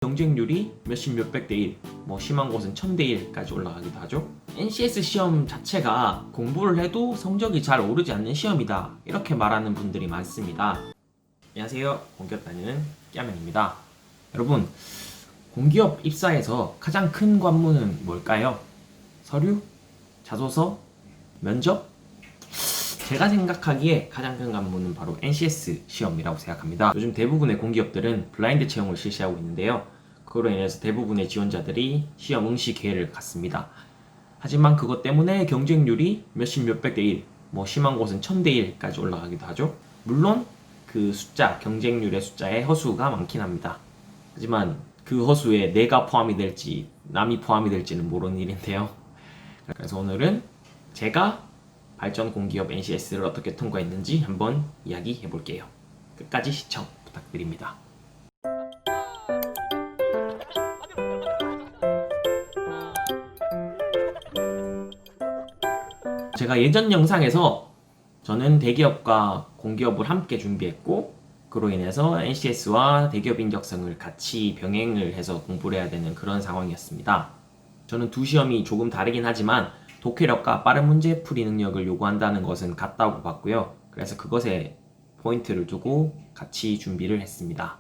경쟁률이 몇십 몇백 대 1, 심한 곳은 1000대 1까지 올라가기도 하죠. NCS 시험 자체가 공부를 해도 성적이 잘 오르지 않는 시험이다, 이렇게 말하는 분들이 많습니다. 안녕하세요, 공기업 다니는 깨맨입니다. 여러분, 공기업 입사에서 가장 큰 관문은 뭘까요? 서류? 자소서? 면접? 제가 생각하기에 가장 큰 관문은 바로 NCS 시험이라고 생각합니다. 요즘 대부분의 공기업들은 블라인드 채용을 실시하고 있는데요. 그로 인해서 대부분의 지원자들이 시험 응시 기회를 갖습니다. 하지만 그것 때문에 경쟁률이 몇십 몇백 대 1, 심한 곳은 1000대 1까지 올라가기도 하죠. 물론 그 숫자, 경쟁률의 숫자에 허수가 많긴 합니다. 하지만 그 허수에 내가 포함이 될지 남이 포함이 될지는 모르는 일인데요. 그래서 오늘은 제가 발전 공기업 NCS를 어떻게 통과했는지 한번 이야기해 볼게요. 끝까지 시청 부탁드립니다. 제가 예전 영상에서 저는 대기업과 공기업을 함께 준비했고, 그로 인해서 NCS와 대기업 인적성을 같이 병행을 해서 공부를 해야 되는 그런 상황이었습니다. 저는 두 시험이 조금 다르긴 하지만 독해력과 빠른 문제풀이 능력을 요구한다는 것은 같다고 봤고요. 그래서 그것에 포인트를 두고 같이 준비를 했습니다.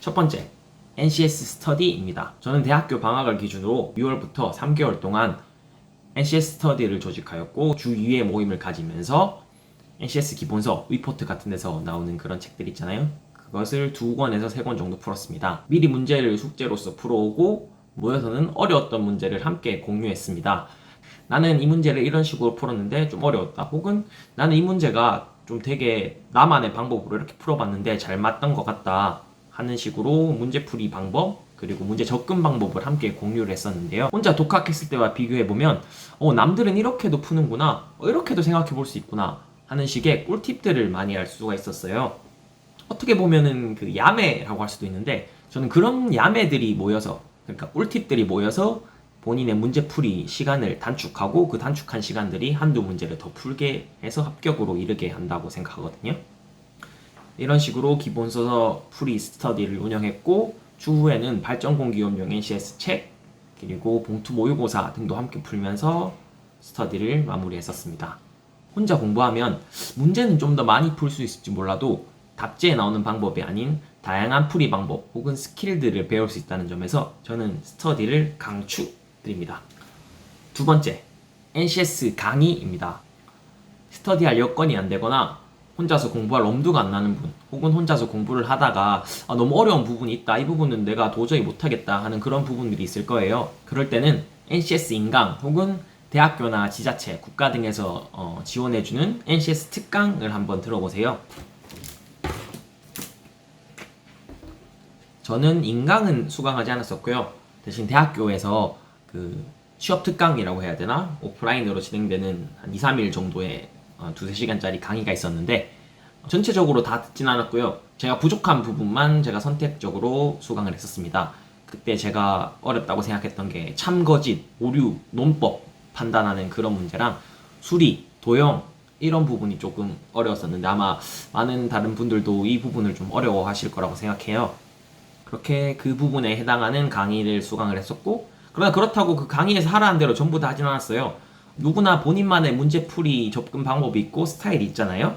첫 번째, NCS 스터디입니다. 저는 대학교 방학을 기준으로 6월부터 3개월 동안 NCS 스터디를 조직하였고, 주 2회 모임을 가지면서 NCS 기본서, 위포트 같은 데서 나오는 그런 책들 있잖아요. 그것을 2권에서 3권 정도 풀었습니다. 미리 문제를 숙제로서 풀어오고 모여서는 어려웠던 문제를 함께 공유했습니다. 나는 이 문제를 이런 식으로 풀었는데 좀 어려웠다, 혹은 나는 이 문제가 좀 되게 나만의 방법으로 이렇게 풀어봤는데 잘 맞던 것 같다 하는 식으로 문제풀이 방법, 그리고 문제 접근 방법을 함께 공유를 했었는데요. 혼자 독학했을 때와 비교해보면 남들은 이렇게도 푸는구나, 이렇게도 생각해볼 수 있구나 하는 식의 꿀팁들을 많이 알 수가 있었어요. 어떻게 보면은 그 야매라고 할 수도 있는데, 저는 그런 야매들이 모여서, 그러니까 꿀팁들이 모여서 본인의 문제풀이 시간을 단축하고, 그 단축한 시간들이 한두 문제를 더 풀게 해서 합격으로 이르게 한다고 생각하거든요. 이런 식으로 기본서서 풀이 스터디를 운영했고, 추후에는 발전공기업용 NCS 책, 그리고 봉투 모의고사 등도 함께 풀면서 스터디를 마무리했었습니다. 혼자 공부하면 문제는 좀 더 많이 풀 수 있을지 몰라도 답지에 나오는 방법이 아닌 다양한 풀이 방법 혹은 스킬들을 배울 수 있다는 점에서 저는 스터디를 강추드립니다. 두 번째, NCS 강의입니다. 스터디할 여건이 안 되거나 혼자서 공부할 엄두가 안 나는 분, 혹은 혼자서 공부를 하다가 너무 어려운 부분이 있다, 이 부분은 내가 도저히 못하겠다 하는 그런 부분들이 있을 거예요. 그럴 때는 NCS 인강 혹은 대학교나 지자체, 국가 등에서 지원해주는 NCS 특강을 한번 들어보세요. 저는 인강은 수강하지 않았었고요. 대신 대학교에서 그 취업 특강이라고 해야 되나? 오프라인으로 진행되는 한 2, 3일 정도의 2, 3시간짜리 강의가 있었는데, 전체적으로 다 듣진 않았고요. 제가 부족한 부분만 제가 선택적으로 수강을 했었습니다. 그때 제가 어렵다고 생각했던 게 참거짓, 오류, 논법 판단하는 그런 문제랑 수리, 도형, 이런 부분이 조금 어려웠었는데, 아마 많은 다른 분들도 이 부분을 좀 어려워하실 거라고 생각해요. 그렇게 그 부분에 해당하는 강의를 수강을 했었고, 그러나 그렇다고 그 강의에서 하라는 대로 전부 다 하진 않았어요. 누구나 본인만의 문제풀이 접근 방법이 있고 스타일이 있잖아요.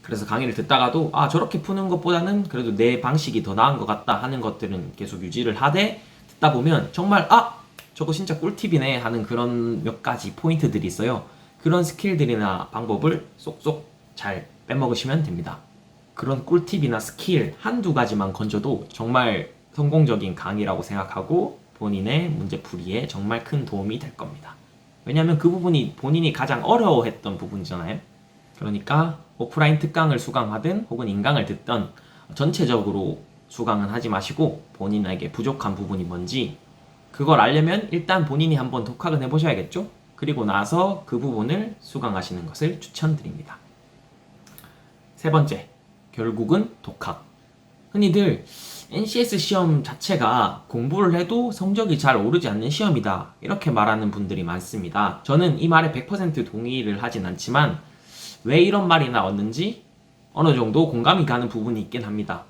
그래서 강의를 듣다가도 저렇게 푸는 것보다는 그래도 내 방식이 더 나은 것 같다 하는 것들은 계속 유지를 하되, 듣다 보면 정말 저거 진짜 꿀팁이네 하는 그런 몇 가지 포인트들이 있어요. 그런 스킬들이나 방법을 쏙쏙 잘 빼먹으시면 됩니다. 그런 꿀팁이나 스킬 한두 가지만 건져도 정말 성공적인 강의라고 생각하고 본인의 문제풀이에 정말 큰 도움이 될 겁니다. 왜냐하면 그 부분이 본인이 가장 어려워했던 부분이잖아요. 그러니까 오프라인 특강을 수강하든 혹은 인강을 듣던 전체적으로 수강은 하지 마시고, 본인에게 부족한 부분이 뭔지 그걸 알려면 일단 본인이 한번 독학은 해보셔야겠죠? 그리고 나서 그 부분을 수강하시는 것을 추천드립니다. 세 번째, 결국은 독학. 흔히들 NCS 시험 자체가 공부를 해도 성적이 잘 오르지 않는 시험이다, 이렇게 말하는 분들이 많습니다. 저는 이 말에 100% 동의를 하진 않지만, 왜 이런 말이 나왔는지 어느 정도 공감이 가는 부분이 있긴 합니다.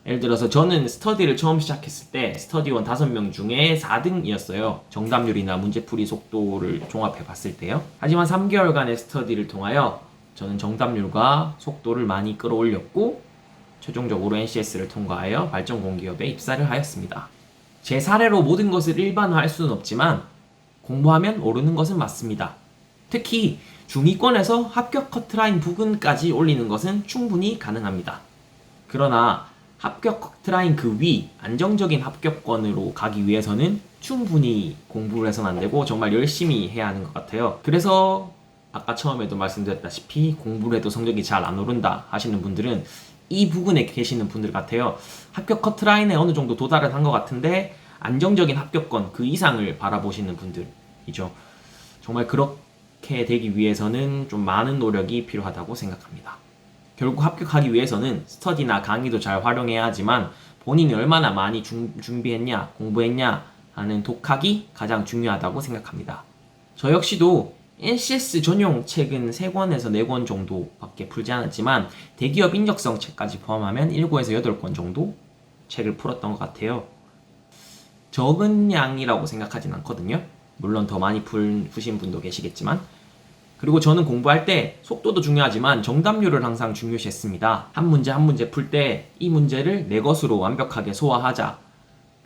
예를 들어서 저는 스터디를 처음 시작했을 때 스터디원 5명 중에 4등이었어요. 정답률이나 문제풀이 속도를 종합해 봤을 때요. 하지만 3개월간의 스터디를 통하여 저는 정답률과 속도를 많이 끌어올렸고 최종적으로 NCS를 통과하여 발전 공기업에 입사를 하였습니다. 제 사례로 모든 것을 일반화할 수는 없지만 공부하면 오르는 것은 맞습니다. 특히 중위권에서 합격 커트라인 부근까지 올리는 것은 충분히 가능합니다. 그러나 합격 커트라인 그 위 안정적인 합격권으로 가기 위해서는 충분히 공부를 해서는 안 되고 정말 열심히 해야 하는 것 같아요. 그래서 아까 처음에도 말씀드렸다시피 공부를 해도 성적이 잘 안 오른다 하시는 분들은 이 부분에 계시는 분들 같아요. 합격 커트라인에 어느 정도 도달을 한 것 같은데 안정적인 합격권 그 이상을 바라보시는 분들이죠. 정말 그렇게 되기 위해서는 좀 많은 노력이 필요하다고 생각합니다. 결국 합격하기 위해서는 스터디나 강의도 잘 활용해야 하지만 본인이 얼마나 많이 준비했냐, 공부했냐 하는 독학이 가장 중요하다고 생각합니다. 저 역시도 NCS 전용 책은 3권에서 4권 정도밖에 풀지 않았지만 대기업 인적성 책까지 포함하면 7에서 8권 정도 책을 풀었던 것 같아요. 적은 양이라고 생각하진 않거든요. 물론 더 많이 푸신 분도 계시겠지만. 그리고 저는 공부할 때 속도도 중요하지만 정답률을 항상 중요시했습니다. 한 문제 풀 때 이 문제를 내 것으로 완벽하게 소화하자.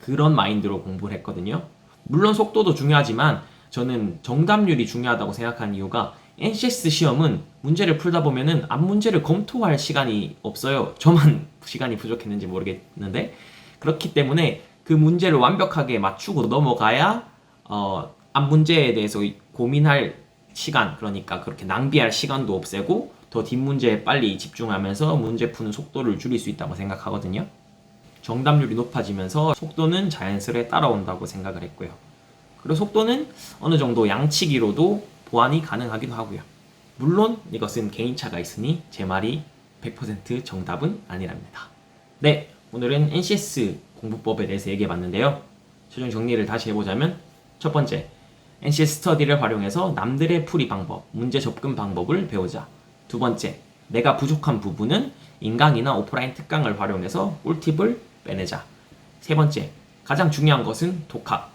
그런 마인드로 공부를 했거든요. 물론 속도도 중요하지만 저는 정답률이 중요하다고 생각하는 이유가 NCS 시험은 문제를 풀다 보면은 앞 문제를 검토할 시간이 없어요. 저만 시간이 부족했는지 모르겠는데 그렇기 때문에 그 문제를 완벽하게 맞추고 넘어가야 앞 문제에 대해서 고민할 시간, 그러니까 그렇게 낭비할 시간도 없애고 더 뒷문제에 빨리 집중하면서 문제 푸는 속도를 줄일 수 있다고 생각하거든요. 정답률이 높아지면서 속도는 자연스레 따라온다고 생각을 했고요. 그리고 속도는 어느 정도 양치기로도 보완이 가능하기도 하고요. 물론 이것은 개인차가 있으니 제 말이 100% 정답은 아니랍니다. 네, 오늘은 NCS 공부법에 대해서 얘기해봤는데요. 최종 정리를 다시 해보자면 첫 번째, NCS 스터디를 활용해서 남들의 풀이 방법, 문제 접근 방법을 배우자. 두 번째, 내가 부족한 부분은 인강이나 오프라인 특강을 활용해서 꿀팁을 빼내자. 세 번째, 가장 중요한 것은 독학.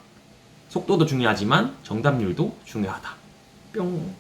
속도도 중요하지만 정답률도 중요하다. 뿅.